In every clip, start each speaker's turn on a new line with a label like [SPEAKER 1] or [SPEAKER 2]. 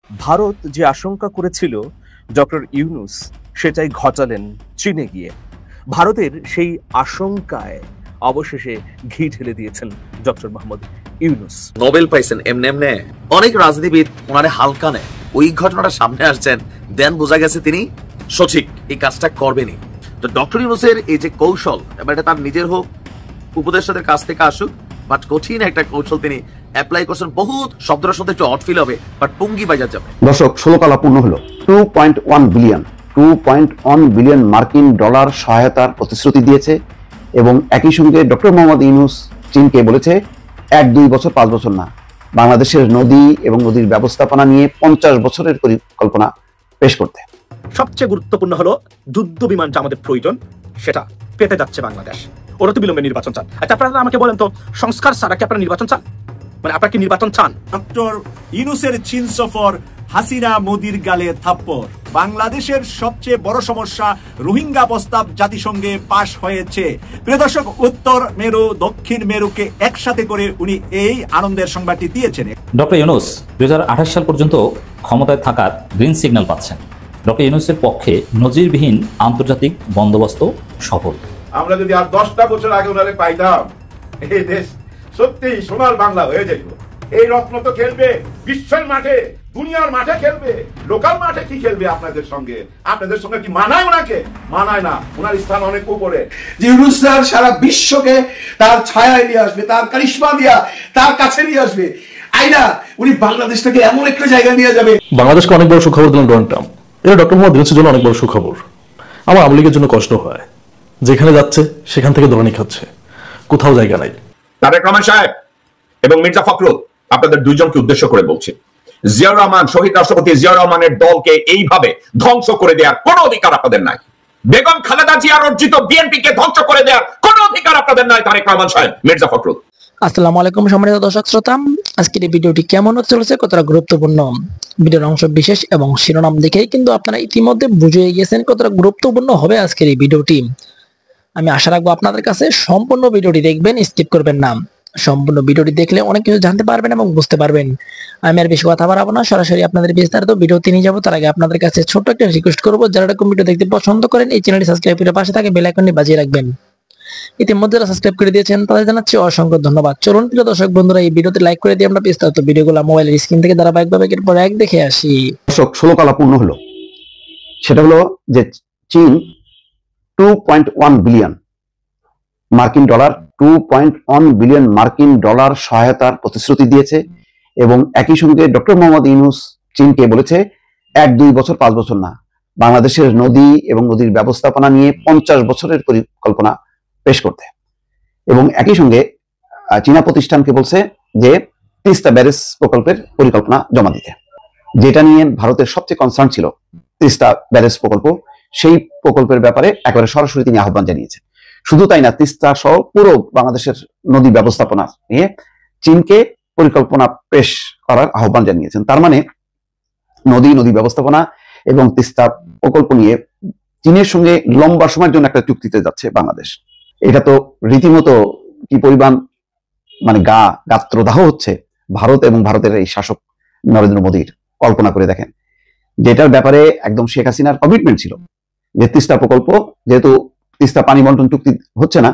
[SPEAKER 1] ভারত যে আশঙ্কা করেছিল ডক্টর ইউনূস সেটাই ঘটালেন চীনে গিয়ে। ভারতের সেই আশঙ্কায় অবশেষে ঘি ঢেলে দিয়েছেন ডক্টর মোহাম্মদ ইউনূস।
[SPEAKER 2] নোবেল পাইছেন এমনি এমনি। অনেক রাজনীতিবিদ ওনারে হালকা নেয়। ওই ঘটনাটা সামনে আসছেন, দেন বোঝা গেছে তিনি সঠিক এই কাজটা করবেনই। তো ডক্টর ইউনূসের এই যে কৌশল, এবার এটা তার নিজের হোক, উপদেষ্টাদের কাছ থেকে আসুক, বাট কঠিন একটা কৌশল তিনি অ্যাপ্লাই করছেন। বহুত শব্দটার সাথে একটু অট ফিল হবে, বাট পুঙ্গি বাজার যাবে।
[SPEAKER 3] দর্শক, 16 কালা পূর্ণ হলো। 2.1 বিলিয়ন মার্কিন ডলার সহায়তার প্রতিশ্রুতি দিয়েছে এবং একই সঙ্গে ডক্টর মোহাম্মদ ইউনূস চীনকে বলেছে 1-2 বছর 5 বছর না, বাংলাদেশের নদী এবং নদীর ব্যবস্থাপনা নিয়ে 50 বছরের পরিকল্পনা পেশ করতে।
[SPEAKER 4] সবচেয়ে গুরুত্বপূর্ণ হলো যুদ্ধ বিমানটা আমাদের প্রয়োজন, সেটা পেতে যাচ্ছে বাংলাদেশ। ওরা তো বিলম্বে নির্বাচন চান। আচ্ছা, আপনারা আমাকে বলেন তো, সংস্কার ছাড়া কি আপনারা নির্বাচন চান? মানে আপনারা কি নির্বাচন চান?
[SPEAKER 5] ডক্টর ইউনূসের চীন সফর, হাসিনা মোদির গালে থাপ্পড়। বাংলাদেশের সবচেয়ে বড় সমস্যা রোহিঙ্গা প্রস্তাব জাতিসংঘে পাশ হয়েছে। প্রিয় দর্শক, উত্তর মেরু দক্ষিণ মেরুকে একসাথে করে উনি এই আনন্দের সংবাদটি দিয়েছেন।
[SPEAKER 6] ডক্টর ইউনূস 2028 সাল পর্যন্ত ক্ষমতায় থাকার গ্রিন সিগন্যাল পাচ্ছেন। ডক্টর ইউনূসের পক্ষে নজিরবিহীন আন্তর্জাতিক বন্দোবস্ত সফল।
[SPEAKER 7] আমরা যদি আর 10টা বছর আগে ওনারে পাইতাম, এই দেশ সত্যি সোনার বাংলা হয়ে যেত। এই রত্ন তো খেলবে বিশ্বের মাঠে, দুনিয়ার মাঠে খেলবে, লোকাল মাঠে কি খেলবে আপনাদের সঙ্গে? আপনাদের সঙ্গে কি মানায়? ওনাকে মানায় না। ওনার স্থান অনেক উপরে।
[SPEAKER 8] ইউনূস স্যার সারা বিশ্বকে তার ছায়ায় নিয়ে আসবে, তার কারিশমা দিয়া তার কাছে নিয়ে আসবে। আইনা উনি বাংলাদেশটাকে এমন একটা জায়গায় নিয়ে যাবে।
[SPEAKER 9] বাংলাদেশকে অনেক বড় সুখবর দিলেন ডোনাল্ড ট্রাম্প। এটা ডক্টর মোহাম্মদ ইউনূসের জন্য অনেক বড় সুখবর। আমার আওয়ামী লীগের জন্য কষ্ট হয়, যেখানে যাচ্ছে সেখান থেকে দৌড়ানি খাচ্ছে, কোথাও জায়গা নাই।
[SPEAKER 7] তারেক রহমান সাহেব এবং মির্জা ফখরুল, আপনাদের দুইজনকে উদ্দেশ্য করে বলছি, জিয়াউর রহমান, শহীদ রাষ্ট্রপতি জিয়াউর রহমানের দলকে এইভাবে ধ্বংস করে দেওয়ার কোনো অধিকার আপনাদের নাই। বেগম খালেদা জিয়ার অর্জিত বিএনপিকে ধ্বংস করে দেওয়ার কোনো অধিকার আপনাদের নাই। তারেক রহমান সাহেব, মির্জা ফখরুল।
[SPEAKER 10] আসসালামু আলাইকুম সম্মানিত দর্শক শ্রোতা, আজকের এই ভিডিওটি কেমন হতে চলেছে, কতটা গুরুত্বপূর্ণ, ভিডিওর অংশ বিশেষ এবং শিরোনাম দেখেই কিন্তু আপনারা ইতিমধ্যে বুঝে গিয়েছেন কতটা গুরুত্বপূর্ণ হবে আজকের এই ভিডিওটি। আমি আশা রাখবো আপনাদের কাছে সম্পূর্ণ ভিডিওটি দেখবেন, স্কিপ করবেন না। সম্পূর্ণ ভিডিওটি দেখলে অনেক কিছু জানতে পারবেন এবং বুঝতে পারবেন। আমি আর বেশি কথা বাড়াবো না, সরাসরি আপনাদের বিস্তারিত ভিডিওতে নিয়ে যাবো। তার আগে আপনাদের কাছে ছোট্ট একটা রিকোয়েস্ট করবো, যারা এরকম ভিডিও দেখতে পছন্দ করেন এই চ্যানেলটি সাবস্ক্রাইব করে পাশে থাকে বেল আইকনটি বাজিয়ে রাখবেন। ইতিমধ্যে যারা সাবস্ক্রাইব করে দিয়েছেন তাদের জানাচ্ছি অসংখ্য ধন্যবাদ। চলুন প্রিয় দর্শক বন্ধুরা, এই ভিডিওতে লাইক করে দিয়ে আমরা বিস্তারিত ভিডিওগুলো মোবাইলের স্ক্রিন থেকে ধারাবাহিকভাবে একের পর এক দেখে আসি।
[SPEAKER 3] দর্শক, 16 কালা পূর্ণ হলো। সেটা হলো যে চীন 2.1 বিলিয়ন মার্কিন ডলার 2.1 বিলিয়ন মার্কিন ডলার সহায়তার প্রতিশ্রুতি দিয়েছে এবং একই সঙ্গে ডক্টর মোহাম্মদ ইউনূস চীনকে বলেছে 1-2 বছর 5 বছর না, বাংলাদেশের নদী এবং নদীর ব্যবস্থাপনা নিয়ে 50 বছরের পরিকল্পনা পেশ করতে। এবং একই সঙ্গে চীনা প্রতিষ্ঠানকে বলছে যে তিস্তা ব্যারেজ প্রকল্পের পরিকল্পনা জমা দিতে, যেটা নিয়ে ভারতের সবচেয়ে কনসার্ন ছিল তিস্তা ব্যারেজ প্রকল্প। সেই প্রকল্পের ব্যাপারে একেবারে সরাসরি তিনি আহ্বান জানিয়েছেন। শুধু তাই না, তিস্তা সহ পুরো বাংলাদেশের নদী ব্যবস্থাপনা নিয়ে চীনকে পরিকল্পনা পেশ করার আহ্বান জানিয়েছেন। তার মানে নদী ব্যবস্থাপনা এবং তিস্তা প্রকল্প নিয়ে চীনের সঙ্গে লম্বা সময়ের জন্য একটা চুক্তিতে যাচ্ছে বাংলাদেশ। এটা তো রীতিমতো কি পরিমাণ মানে গাত্রদাহ হচ্ছে ভারত এবং ভারতের এই শাসক নরেন্দ্র মোদীর। কল্পনা করে দেখেন, যেটার ব্যাপারে একদম শেখ হাসিনার কমিটমেন্ট ছিল যে তিস্তা প্রকল্প, যেহেতু তিস্তা পানি বন্টন চুক্তি হচ্ছে না,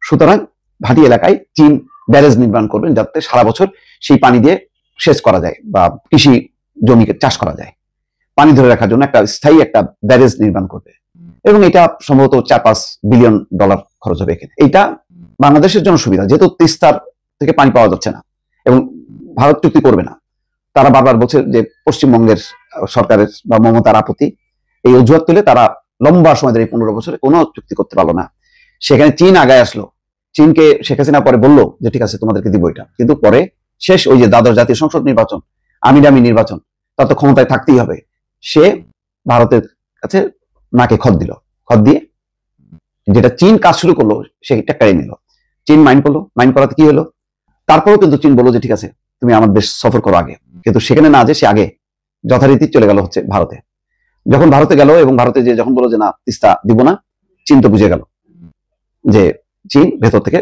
[SPEAKER 3] সুতরাং ভাটি এলাকায় চীন ব্যারেজ নির্মাণ করবেন যাতে সারা বছর সেই পানি দিয়ে সেচ করা যায় বা কৃষি জমিকে চাষ করা যায়। পানি ধরে রাখার জন্য একটা স্থায়ী একটা ব্যারেজ নির্মাণ করবে এবং এটা সম্ভবত 4-5 বিলিয়ন ডলার খরচ হবে এখানে। এটা বাংলাদেশের জন্য সুবিধা, যেহেতু তিস্তার থেকে পানি পাওয়া যাচ্ছে না এবং ভারত চুক্তি করবে না। তারা বারবার বলছে যে পশ্চিমবঙ্গের সরকারের বা মমতার আপত্তি, এই অজুহাত তুলে তারা লম্বা সময় ধরে 15 বছরে কোনো চুক্তি করতে পারলো না। সেখানে চীন আগায় আসলো। চীনকে শেখ হাসিনা পরে বললো যে ঠিক আছে তোমাদেরকে দিব এটা, কিন্তু পরে শেষ ওই যে দ্বাদশ জাতীয় সংসদ নির্বাচন, আমিরামি নির্বাচন, তার তো ক্ষমতায় থাকতেই হবে। সে ভারতের কাছে নাকে খত দিল, খত দিয়ে যেটা চীন কাজ শুরু করলো সেটা কেড়ে নিল। চীন মাইন্ড করলো, মাইন্ড করাতে কি হলো, তারপরেও কিন্তু চীন বললো যে ঠিক আছে তুমি আমার দেশ সফর করো আগে, কিন্তু সেখানে না যে সে আগে যথারীতি চলে গেল হচ্ছে ভারতে। যখন ভারতে গেল এবং ভারতে যে যখন বললো যে না তিস্তা দিব না, চীন তো বুঝে গেল যে চীন ভেতর থেকে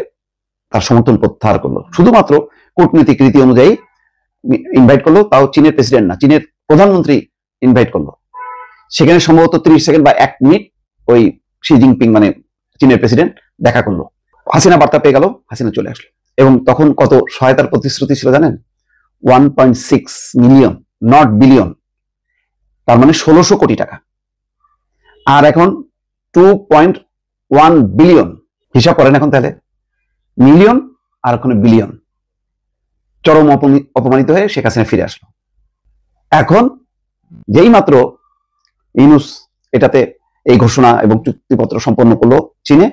[SPEAKER 3] তার সমর্থন প্রত্যাহার করলো। শুধুমাত্র কূটনৈতিক রীতি অনুযায়ী ইনভাইট করলো, তাও চীনের প্রেসিডেন্ট না, চীনের প্রধানমন্ত্রী ইনভাইট করলো, সেখানে সম্ভবত 30 সেকেন্ড বা 1 মিনিট ওই শি জিনপিং মানে চীনের প্রেসিডেন্ট দেখা করলো। হাসিনা বার্তা পেয়ে গেল, হাসিনা চলে আসলো। এবং তখন কত সহায়তার প্রতিশ্রুতি ছিল জানেন? 1.6 মিলিয়ন, নট বিলিয়ন, তার মানে 1600 কোটি টাকা। আর এখন 2.1 বিলিয়ন। হিসাব করেন এখন তাহলে, মিলিয়ন আর ওখানে বিলিয়ন। চরম অপমানিত হয়ে শেখ হাসিনা ফিরে আসলো। এখন যেই মাত্র ইউনূস এটাতে এই ঘোষণা এবং চুক্তিপত্র সম্পন্ন করলো চীনে,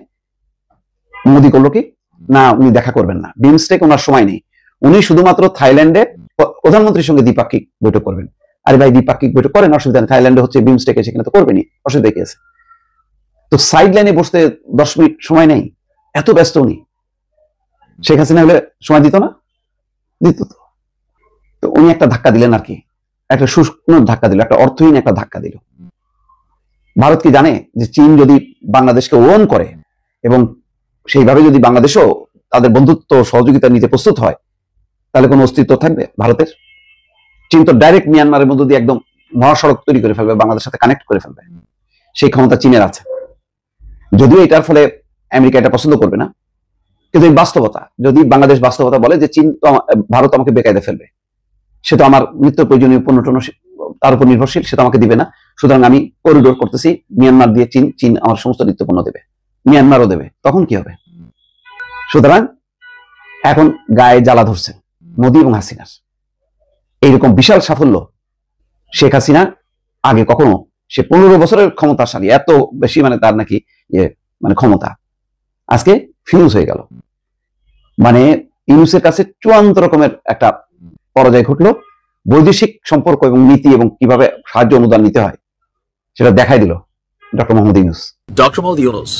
[SPEAKER 3] মোদি করলো কি না, উনি দেখা করবেন না, বিমস্টেক ওনার সময় নেই, উনি শুধুমাত্র থাইল্যান্ডে প্রধানমন্ত্রীর সঙ্গে দ্বিপাক্ষিক বৈঠক করবেন। আরে ভাই, দ্বিপাক্ষিক বৈঠক করেন, অসুবিধা নেই, থাইল্যান্ডে হচ্ছে বিমস্টেকে, সেখানে তো করবেনই, অসুবিধা কি আছে? তো সাইড লাইনে বসতে 10 মিনিট সময় নেই, এত ব্যস্ত উনি। শেখ হাসিনা হলে সময় দিত না? দিত। তো উনি একটা ধাক্কা দিলেন আর কি, একটা শুষ্ক ধাক্কা দিল, একটা অর্থহীন একটা ধাক্কা দিল। ভারত কি জানে যে চীন যদি বাংলাদেশকে ওন করে এবং সেইভাবে যদি বাংলাদেশও তাদের বন্ধুত্ব সহযোগিতা নিতে প্রস্তুত হয়, তাহলে কোনো অস্তিত্ব থাকবে ভারতের? চীন তো ডাইরেক্ট মিয়ানমারের মধ্য দিয়ে একদম মহাসড়ক তৈরি করে ফেলবে, বাংলাদেশের সাথে কানেক্ট করে ফেলবে, সেই ক্ষমতা চীনের আছে। যদিও এটার ফলে আমেরিকা এটা পছন্দ করবে না, কিন্তু এই বাস্তবতা, যদি বাংলাদেশ বাস্তবতা বলে যে চীন তো ভারত আমাকে বেকায়দে ফেলবে, সে তো আমার নিত্য প্রয়োজনীয় পণ্য টন্য তার উপর নির্ভরশীল, সে তো আমাকে দিবে না, সুতরাং আমি করিডোর করতেছি মিয়ানমার দিয়ে চীন, চীন আমার সমস্ত নিত্য পণ্য দেবে, মিয়ানমারও দেবে, তখন কি হবে? সুতরাং এখন গায়ে জ্বালা ধরছে মোদি এবং হাসিনার। এইরকম বিশাল সাফল্য শেখ হাসিনা আগে কখনো, সে 15 বছরের ক্ষমতাশালী, এত বেশি মানে তার নাকি মানে ক্ষমতা, আজকে ফিউজ হয়ে গেল। মানে ইউনূসের কাছে চূড়ান্ত রকমের একটা পরাজয় ঘটলো। বৈদেশিক সম্পর্ক এবং নীতি এবং কিভাবে সাহায্য অনুদান নিতে হয় সেটা দেখাই দিল doctor Mohammad Yunus.
[SPEAKER 2] Doctor Mohammad Yunus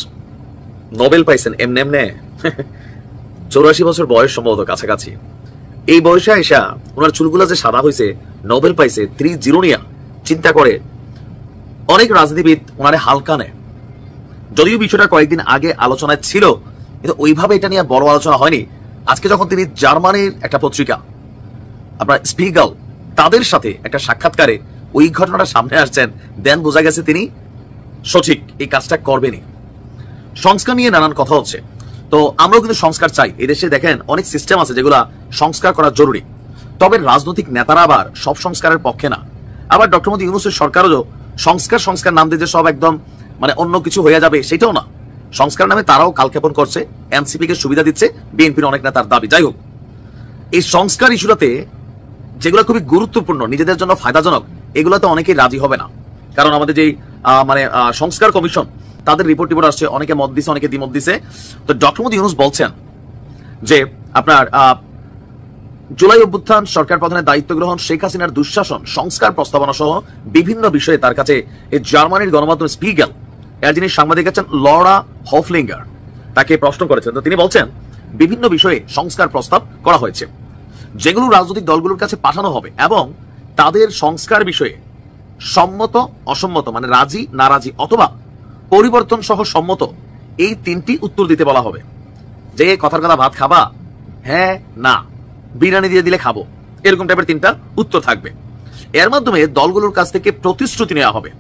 [SPEAKER 2] Nobel পাইছেন এমনে 84 বছর বয়স সম্ভবত কাছাকাছি। এই বয়সে আইসা ওনার চুলগুলা যে সাদা হয়েছে, নোবেল পাইছে 30 নিয়া, চিন্তা করে অনেক রাজনীতিবিদ ওনারে হালকা নেয়। যদিও বিষয়টা কয়েকদিন আগে আলোচনায় ছিল, কিন্তু ওইভাবে এটা নিয়ে বড় আলোচনা হয়নি। আজকে যখন তিনি জার্মানির একটা পত্রিকা আপনার স্পিগাল, তাদের সাথে একটা সাক্ষাৎকারে ওই ঘটনাটা সামনে আসছেন, দেন বোঝা গেছে তিনি সঠিক এই কাজটা করবেনই। সংস্কার নিয়ে নানান কথা হচ্ছে, তো আমরাও কিন্তু সংস্কার চাই। এদেশে দেখেন অনেক সিস্টেম আছে যেগুলা সংস্কার করা জরুরি, তবে রাজনৈতিক নেতারা আবার সব সংস্কারের পক্ষে না। আবার ডক্টর মোহাম্মদ ইউনূসের সরকারও সংস্কার নাম দিয়ে যে সব একদম মানে অন্য কিছু হয়ে যাবে সেটাও না। সংস্কার নামে তারাও কালক্ষেপণ করছে, এনসিপি কে সুবিধা দিচ্ছে, বিএনপির অনেক নেতার দাবি। যাই হোক, এই সংস্কার ইস্যুটাতে যেগুলো খুবই গুরুত্বপূর্ণ, নিজেদের জন্য ফায়দাজনক, এগুলোতে অনেকেই রাজি হবে না। কারণ আমাদের যে মানে সংস্কার কমিশন, তাদের রিপোর্ট আসছে, অনেকে মত দিছে, অনেকে দ্বিমত দিছে। তো ডক্টর মোহাম্মদ ইউনূস বলছেন যে আপনার জুলাই অভ্যুত্থান, সরকার প্রধানের দায়িত্ব গ্রহণ, শেখ হাসিনার দুঃশাসন, সংস্কার প্রস্তাবনা সহ বিভিন্ন বিষয়ে তার কাছে এই জার্মানির গণমাধ্যম স্পিগেল এর যিনি সাংবাদিক আছেন লরা হফলিঙ্গার, তাকে প্রশ্ন করেছেন। তো তিনি বলছেন বিভিন্ন বিষয়ে সংস্কার প্রস্তাব করা হয়েছে, যেগুলো রাজনৈতিক দলগুলোর কাছে পাঠানো হবে এবং তাদের সংস্কার বিষয়ে সম্মত অসম্মত মানে রাজি নারাজি অথবা পরিবর্তন সহ সম্মত, এই 3টি উত্তর দিতে বলা হবে। যে কথার কথা ভাত খাবা, হ্যাঁ না, বিরিয়ানি দিয়ে দিলে খাবো, এরকম টাইপের 3টা উত্তর থাকবে। এর মাধ্যমে দলগুলোর কাছ থেকে প্রতিশ্রুতি নেওয়া হবে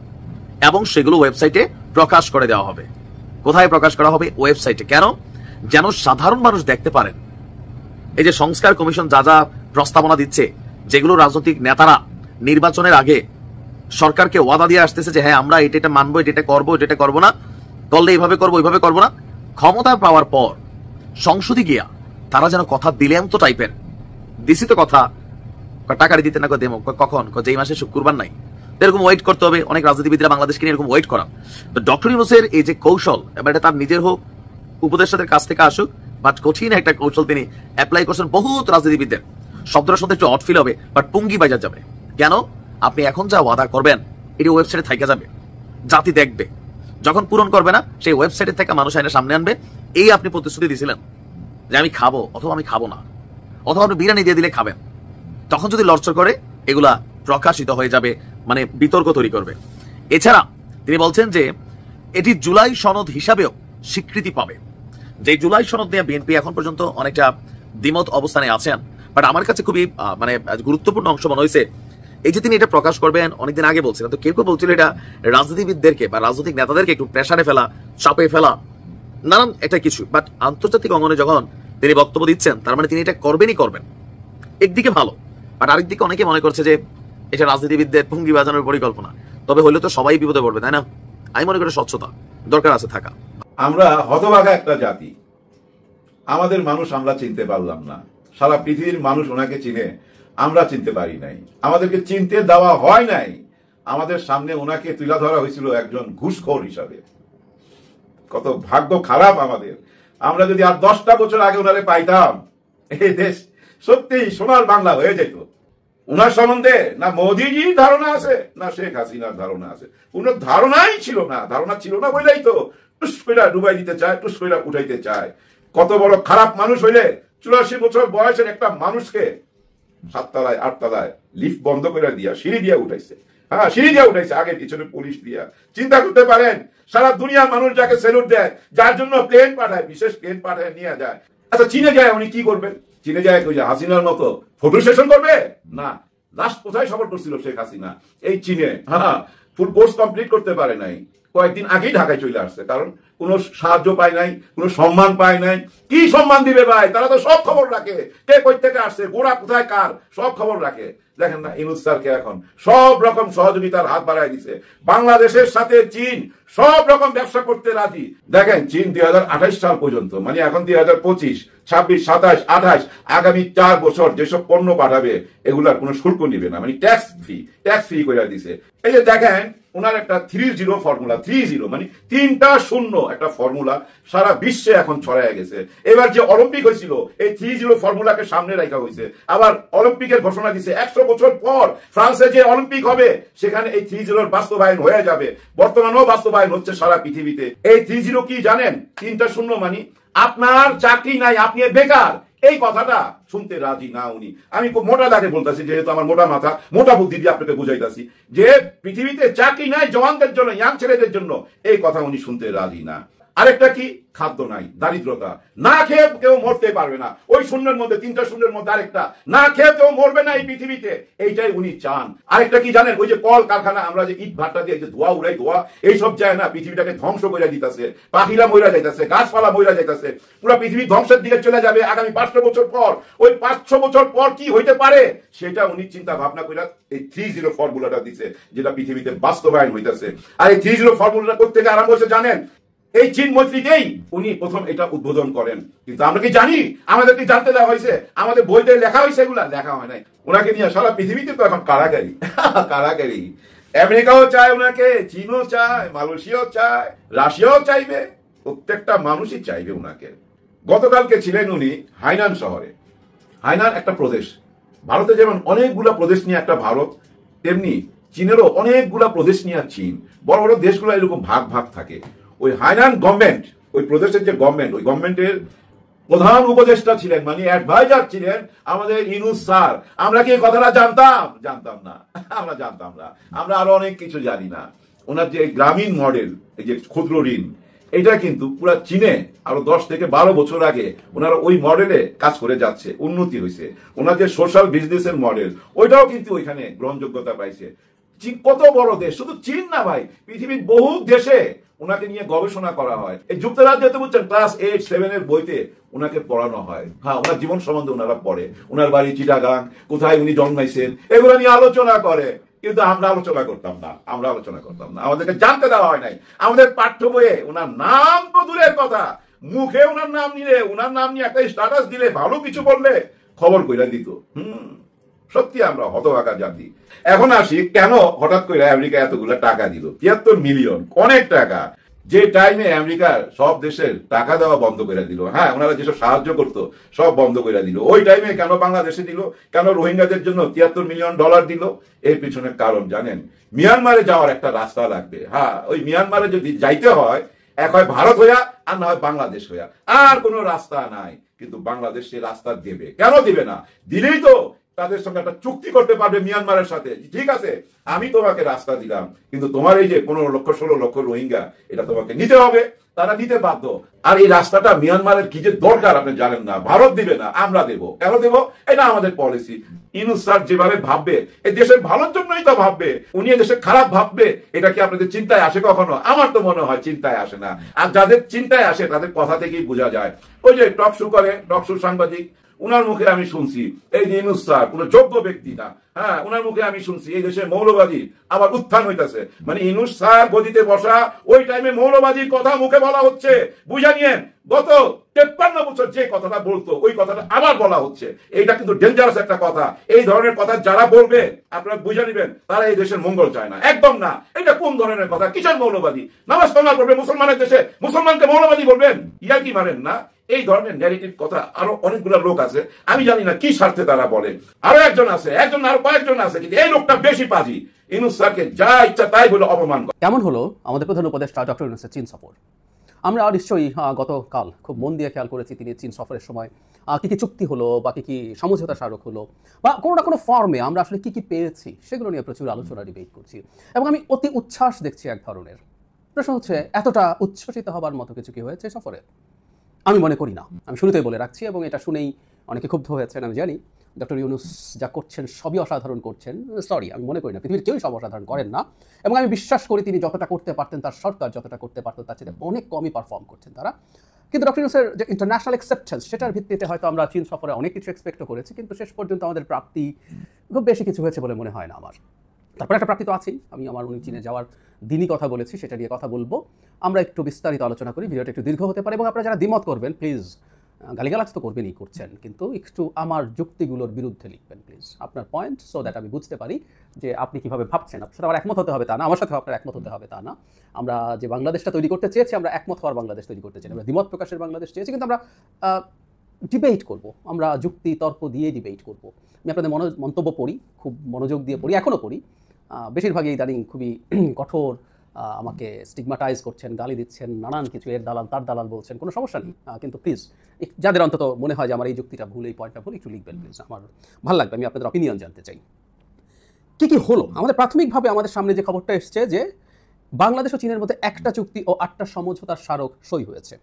[SPEAKER 2] এবং সেগুলো ওয়েবসাইটে প্রকাশ করে দেওয়া হবে। কোথায় প্রকাশ করা হবে? ওয়েবসাইটে। কেন? যেন সাধারণ মানুষ দেখতে পারেন এই যে সংস্কার কমিশন যা যা প্রস্তাবনা দিচ্ছে, যেগুলো রাজনৈতিক নেতারা নির্বাচনের আগে সরকারকে ওয়াদা দিয়ে আসতেছে যে হ্যাঁ আমরা এটা মানবো, এটা করবো, এটা করবো না, করলে এইভাবে করবো, ওইভাবে করবো না। ক্ষমতা পাওয়ার পর সংসদে গিয়া তারা যেন কথা দিলেন তো টাইপের, দিছি তো কথা, টাকারি দিতে না দেবো কখন, যেই মাসে শুক্রবার নাই, এরকম ওয়েট করতে হবে। অনেক রাজনীতিবিদরা বাংলাদেশকে নিয়ে এরকম ওয়েট করা। তো ডক্টর ইউনূসের এই যে কৌশল, এবার এটা তার নিজের হোক, উপদেষ্টাদের কাছ থেকে আসুক, বাট কঠিন একটা কৌশল তিনি অ্যাপ্লাই করছেন বহুত রাজনীতিবিদদের। শব্দটা শুনতে একটু অড ফিল হবে, বাট পুঙ্গি বাজার যাবে। কেন? আপনি এখন যা ওয়াদা করবেন এটি ওয়েবসাইটে থাইকা যাবে, জাতি দেখবে, যখন পূরণ করবে না সেই ওয়েবসাইটে থেকে মানুষ আইনে সামনে আনবে। এই আপনি প্রতিশ্রুতি দিয়েছিলেন যে আমি খাবো অথবা আমি খাবো না, অথবা আপনি বিরিয়ানি দিয়ে দিলে খাবেন, তখন যদি লড়চড় করে এগুলা প্রকাশিত হয়ে যাবে, মানে বিতর্ক তৈরি করবে। এছাড়া তিনি বলছেন যে এটি জুলাই সনদ হিসাবেও স্বীকৃতি পাবে। যে জুলাই সনদ নিয়ে বিএনপি এখন পর্যন্ত অনেকটা দ্বিমত অবস্থানে আছেন, বাট আমার কাছে খুবই মানে গুরুত্বপূর্ণ অংশ মনে হয়েছে এই যে তিনি এটা প্রকাশ করবেন অনেকদিন আগে বলছিলেন, তো কেউ কেউ বলছিল এটা রাজনীতিবিদদেরকে বা রাজনৈতিক নেতাদেরকে একটু প্রেসারে ফেলা, চাপে ফেলা, নানান একটা কিছু। বাট আন্তর্জাতিক অঙ্গনে যখন তিনি বক্তব্য দিচ্ছেন, তার মানে তিনি এটা করবেনই করবেন। একদিকে ভালো, বাট আরেকদিকে অনেকে মনে করছে যে এটা রাজনীতিবিদদের ভঙ্গি বাজানোর পরিকল্পনা। তবে হলে তো সবাই বিপদে পড়বে, তাই না? আমি মনে করি স্বচ্ছতা দরকার আছে থাকা।
[SPEAKER 11] আমরা হতভাগা একটা জাতি, আমাদের মানুষ আমরা চিনতে পারলাম না। সারা পৃথিবীর মানুষ ওনাকে চিনে, আমরা চিনতে পারি নাই, আমাদেরকে চিনতে দেওয়া হয় নাই। আমাদের সামনে ওনাকে তুলে ধরা হয়েছিল একজন ঘুষখোর হিসাবে। কত ভাগ্য খারাপ আমাদের। আমরা যদি আর 10টা বছর আগে ওনারে পাইতাম, এই দেশ সত্যি সোনার বাংলা হয়ে যেত। ওনার সম্বন্ধে না মোদিজির ধারণা আছে, না শেখ হাসিনার ধারণা আছে। কোন ধারণাই ছিল না। ধারণা ছিল না বলেই তো টুস কইরা ডুবাই দিতে চায়, টুস কইরা উঠাইতে চায়। কত বড় খারাপ মানুষ হইলে 84 বছর বয়সের একটা মানুষকে 7 তলায় 8 তলায় লিফট বন্ধ করে দিয়া সিঁড়ি দিয়া উঠাইছে। হ্যাঁ, সিঁড়ি দিয়া উঠাইছে, আগে পিছনে পুলিশ দিয়া। চিন্তা করতে পারেন, সারা দুনিয়ার মানুষ যাকে স্যালুট দেয়, যার জন্য প্লেন পাঠায়, বিশেষ প্লেন পাঠায় নিয়ে যায়। আচ্ছা, চীনে যায় উনি কি করবেন? চীনে যায় ওই যে হাসিনার মতো ফটো সেশন করবে? না। লাস্ট কোথায় সফর করছিল শেখ হাসিনা? এই চীনে। হ্যাঁ, ফুল কোর্স কমপ্লিট করতে পারে নাই, কয়েকদিন আগেই ঢাকায় চলে আসছে। কারণ কোনো সাহায্য পায় নাই, কোনো সম্মান পায় নাই। কি সম্মান দিবে ভাই? তারা তো সব খবর রাখে, কে কই থেকে আসছে, গোড়া কোথায় কার, সব খবর রাখে। দেখেন না, ইউনূস স্যারকে এখন সব রকম সহযোগিতার হাত বাড়ায় দিছে। বাংলাদেশের সাথে চীন সব রকম ব্যবসা করতে রাজি। দেখেন, চীন 2028 সাল পর্যন্ত, মানে এখন 2025, 26, 27, 28, আগামী 4 বছর যেসব পণ্য পাঠাবে এগুলার কোনো শুল্ক নিবে না, মানে ট্যাক্স ফ্রি করে দিছে। এই যে দেখেন, ওনার একটা 30 ফর্মুলা, 30 মানে 3টা শূন্য একটা ফর্মুলা সারা বিশ্বে এখন ছড়ায় গেছে। এবার যে অলিম্পিক হয়েছিল, এই 30 ফর্মুলাকে সামনে রাখা হয়েছে। আবার অলিম্পিকের ঘোষণা দিছে 100 বছর পর ফ্রান্সে যে অলিম্পিক হবে সেখানে এই 30 বাস্তবায়ন হয়ে যাবে। বর্তমানেও বাস্তবায়ন হচ্ছে সারা পৃথিবীতে। এই 30 কি জানেন? 3টা শূন্য মানে আপনার চাকরি নাই, আপনি বেকার। এই কথাটা শুনতে রাজি না উনি। আমি খুব মোটা দাগে বলতেছি, যেহেতু আমার মোটা মাথা, মোটা বুদ্ধি দিয়ে আপনাকে বুঝাইতেছি যে পৃথিবীতে চাকরি নাই জওয়ানদের জন্য, ইয়াং ছেলেদের জন্য। এই কথা উনি শুনতে রাজি না। আরেকটা কি? খাদ্য নাই, দারিদ্রতা। না খেয়ে কেউ মরতে পারবে না। ওই শূন্যের মধ্যে, 3টা শূন্যের মধ্যে আরেকটা, না খেয়ে কেউ মরবে না এই পৃথিবীতে। এইটাই উনি চান। আরেকটা কি জানেন? ওই যে কল কারখানা, আমরা যে ইট ভাট্টা দিয়ে যে ধোয়া উড়াই, ধোয়া এইসব যায় না, পৃথিবীটাকে ধ্বংস করে দিতেছে। পাখিরা মইরা যাইতেছে, গাছপালা মইরা যাইতেছে, পুরো পৃথিবী ধ্বংসের দিকে চলে যাবে আগামী 500 বছর পর। ওই 500 বছর পর কি হইতে পারে সেটা উনি চিন্তা ভাবনা করে এই 30 ফর্মুলাটা দিছে, যেটা পৃথিবীতে বাস্তবায়ন হইতেছে। আর এই 30 ফর্মুলাটা করতে গিয়ে আরম্ভ হয়েছে জানেন? এই চীন মৈত্রীতেই উনি প্রথম এটা উদ্বোধন করেন। কিন্তু আমরা কি জানি? আমাদেরকে জানতে দেওয়া হয়েছে? আমাদের বইতে লেখা হয়েছে? এগুলা লেখা হয় নাই। ওনাকে নিয়ে সারা পৃথিবীতে তো এখন কারাগারি। কারাগারি। আমেরিকাও চায় ওনাকে, চীনও চায়, মালয়েশিয়াও চায়, রাশিয়াও চাইবে, প্রত্যেকটা মানুষই চাইবে ওনাকে। গতকালকে ছিলেন উনি হাইনান শহরে। হাইনান একটা প্রদেশ। ভারতে যেমন অনেকগুলা প্রদেশ নিয়ে একটা ভারত, তেমনি চীনেরও অনেকগুলা প্রদেশ নিয়ে চীন। বড় বড় দেশগুলো এরকম ভাগ ভাগ থাকে। ওই হাইনান গভর্নমেন্ট, ওই প্রদেশের যে গভর্নমেন্ট, ওই গভর্নমেন্টের প্রধান উপদেষ্টা ছিলেন, মানে অ্যাডভাইজার ছিলেন আমাদের ইউনূস স্যার। আমরা কি এই কথাটা জানতাম? জানতাম না। আমরা জানতাম না। আমরা আরো অনেক কিছু জানি না। ওনার যে গ্রামীণ মডেল, এই যে ক্ষুদ্র ঋণ, এটা কিন্তু পুরো চীনে আরো 10 থেকে 12 বছর আগে ওনারা ওই মডেলে কাজ করে যাচ্ছে, উন্নতি হয়েছে। ওনার যে সোশ্যাল বিজনেসের মডেল, ওইটাও কিন্তু ওইখানে গ্রহণযোগ্যতা পাইছে। চীন কত বড় দেশ, শুধু চীন না ভাই, পৃথিবীর বহু দেশে ওনাকে নিয়ে গবেষণা করা হয়। এই যুক্তরাজ্যে বুঝছেন, ক্লাস 8, 7 এর বইতে ওনাকে পড়ানো হয়। হ্যাঁ, ওনার জীবন সম্বন্ধে ওনারা পড়ে, ওনার বাড়ি চিটাগাং, কোথায় উনি জন্মাইছেন, এগুলো নিয়ে আলোচনা করে। কিন্তু আমরা আলোচনা করতাম না। আমাদেরকে জানতে দেওয়া হয় নাই। আমাদের পাঠ্য বইয়ে ওনার নাম তো দূরের কথা, মুখে ওনার নাম নিলে, ওনার নাম নিয়ে একটা স্ট্যাটাস দিলে, ভালো কিছু বললে খবর কইরা দিত। সত্যি আমরা হতভাগা জাতি। এখন আসি, কেন হঠাৎ করে আমেরিকা এতগুলো টাকা দিল? 73 মিলিয়ন, অনেক টাকা। যে টাইমে আমেরিকার সব দেশের টাকা দেওয়া বন্ধ করে দিল, হ্যাঁ, ওনারা যেসব সাহায্য করতো সব বন্ধ করে দিল, ওই টাইমে কেন বাংলাদেশে দিল? কেন রোহিঙ্গাদের জন্য 73 মিলিয়ন ডলার দিল? এর পিছনে কারণ জানেন? মিয়ানমারে যাওয়ার একটা রাস্তা লাগবে। হ্যাঁ, ওই মিয়ানমারে যদি যাইতে হয়, এক হয় ভারত হইয়া, আর না হয় বাংলাদেশ হইয়া, আর কোনো রাস্তা নাই। কিন্তু বাংলাদেশ সে রাস্তা দেবে। কেন দিবে না? দিলেই তো তাদের সঙ্গে একটা চুক্তি করতে পারবে মিয়ানমারের সাথে, ঠিক আছে আমি তোমাকে রাস্তা দিলাম, কিন্তু তোমার এই যে 15 লক্ষ 16 লক্ষ রোহিঙ্গা এটা তোমাকে নিতে হবে। তারা নিতে বাধ্য। আর এই রাস্তাটা মিয়ানমারের কি যে দরকার আপনি জানেন না। ভারত দিবে না, আমরা দেব। কেন দেব? এটা আমাদের পলিসি। ইউনূস স্যার যেভাবে ভাববে, এই দেশের ভালোর জন্যই তো ভাববে। উনি দেশে খারাপ ভাববে, এটা কি আপনাদের চিন্তায় আসে কখনো? আমার তো মনে হয় চিন্তায় আসে না। আর যাদের চিন্তায় আসে তাদের কথা থেকেই বোঝা যায়। ওই যে টক শো করে, টক শো সাংবাদিক, উনার মুখে আমি শুনছি এই যে ইউনূস স্যার কোন যোগ্য ব্যক্তি না। হ্যাঁ, উনার মুখে আমি শুনছি এই দেশে মৌলবাদী আবার উত্থান হইতেছে। মানে ইউনূস স্যার গদিতে বসা ওই টাইমে মৌলবাদীর কথা মুখে বলা হচ্ছে। বুঝা নিয়েন, গত 53 বছর যে কথাটা বলতো ওই কথাটা আবার বলা হচ্ছে। এইটা কিন্তু ডেঞ্জারাস একটা কথা। এই ধরনের কথা যারা বলবে আপনারা বুঝে নিবেন তারা এই দেশের মঙ্গল চায় না, একদম না। এটা কোন ধরনের কথা? কিসের মৌলবাদী? নামাজ কালাম করবে মুসলমানের দেশে, মুসলমানকে মৌলবাদী বলবেন? ইয়া কি মানেন না? এই ধরনের ন্যারেটিভ কথা আরো অনেকগুলো লোক আছে, আমি জানি না কি স্বার্থে তারা বলে। আরো একজন আছে, একজন আরো কয়েকজন আছে, কিন্তু এই লোকটা বেশি পাজি। ইউনূস স্যারকে যা ইচ্ছা তাই বলে অপমান করে।
[SPEAKER 12] কেমন হলো আমাদের প্রধান উপদেষ্টা ডক্টর ইউনূসের চীন সফর? আমরা নিশ্চয়ই গতকাল খুব মন দিয়ে খেয়াল করেছি তিনি চীন সফরের সময় কি কি চুক্তি হলো বা কি কি সমঝোতা স্মারক হলো বা কোনো না কোনো ফর্মে আমরা আসলে কি কি পেয়েছি সেগুলো নিয়ে প্রচুর আলোচনা ডিবেট করছি, এবং আমি অতি উচ্ছ্বাস দেখছি এক ধরনের। প্রশ্ন হচ্ছে এতটা উচ্ছ্বসিত হবার মতো কিছু কি হয়েছে সফরে? আমি মনে করি না। আমি শুরুতেই বলে রাখছি, এবং এটা শুনেই অনেকে ক্ষুব্ধ হয়েছেন আমি জানি। ডক্টর ইউনূস যা করছেন সবই অসাধারণ করছেন। সরি, আমি মনে করি না, পৃথিবীর কেউই সব অসাধারণ করেন না, এবং আমি বিশ্বাস করি তিনি যতটা করতে পারতেন, তার সরকার যতটা করতে পারতো তার চেয়ে অনেক কমই পারফর্ম করছেন তারা। কিন্তু ডক্টর ইউনূসের যে ইন্টারন্যাশনাল অ্যাকসেপ্টেন্স, সেটার ভিত্তিতে হয়তো আমরা চীন সফরে অনেক কিছু এক্সপেক্টও করেছি, কিন্তু শেষ পর্যন্ত আমাদের প্রাপ্তি খুব বেশি কিছু হয়েছে বলে মনে হয় না আমার। তারপরে একটা প্রাপ্তি তো আছেই। আমি আমার উনি চীনে যাওয়ার দিনই কথা বলেছি, সেটা নিয়ে কথা বলবো। আমরা একটু বিস্তারিত আলোচনা করি, ভিডিওটা একটু দীর্ঘ হতে পারে, এবং আপনারা যারা দ্বিমত করবেন প্লিজ, গালিগালাজ তো করবেনই, করছেন, কিন্তু একটু আমার যুক্তিগুলোর বিরুদ্ধে লিখবেন প্লিজ, আপনার পয়েন্ট, সো দ্যাট আমি বুঝতে পারি যে আপনি কীভাবে ভাবছেন। আপনার সাথে আমার একমত হতে হবে তা না, আমার সাথে আপনার একমত হতে হবে তা না। আমরা যে বাংলাদেশটা তৈরি করতে চেয়েছি, আমরা একমত হওয়ার বাংলাদেশ তৈরি করতে চাই, আমরা দ্বিমত প্রকাশের বাংলাদেশ চেয়েছি, কিন্তু আমরা ডিবেট করব, আমরা যুক্তি তর্ক দিয়ে ডিবেট করব। আমি আপনাদের মন্তব্য পড়ি, খুব মনোযোগ দিয়ে পড়ি, এখনও পড়ি। বেশিরভাগই ইদানিং খুবই কঠোর, আমাকে স্টিগমাটাইজ করছেন, গালি দিচ্ছেন, নানান কিছু, এর দালাল তার দালাল বলছেন, কোনো সমস্যা নেই, কিন্তু প্লিজ যাদের অন্তত মনে হয় যে আমার এই যুক্তিটা ভুল, এই পয়েন্টটা ভুল, একটু লিখবেন প্লিজ, আমার ভালো লাগবে, আমি আপনাদের অপিনিয়ন জানতে চাই। কি কি হলো আমাদের প্রাথমিকভাবে? আমাদের সামনে যে খবরটা এসছে যে বাংলাদেশ ও চীনের মধ্যে একটা চুক্তি ও 8টা সমঝোতার স্মারক সই হয়েছে।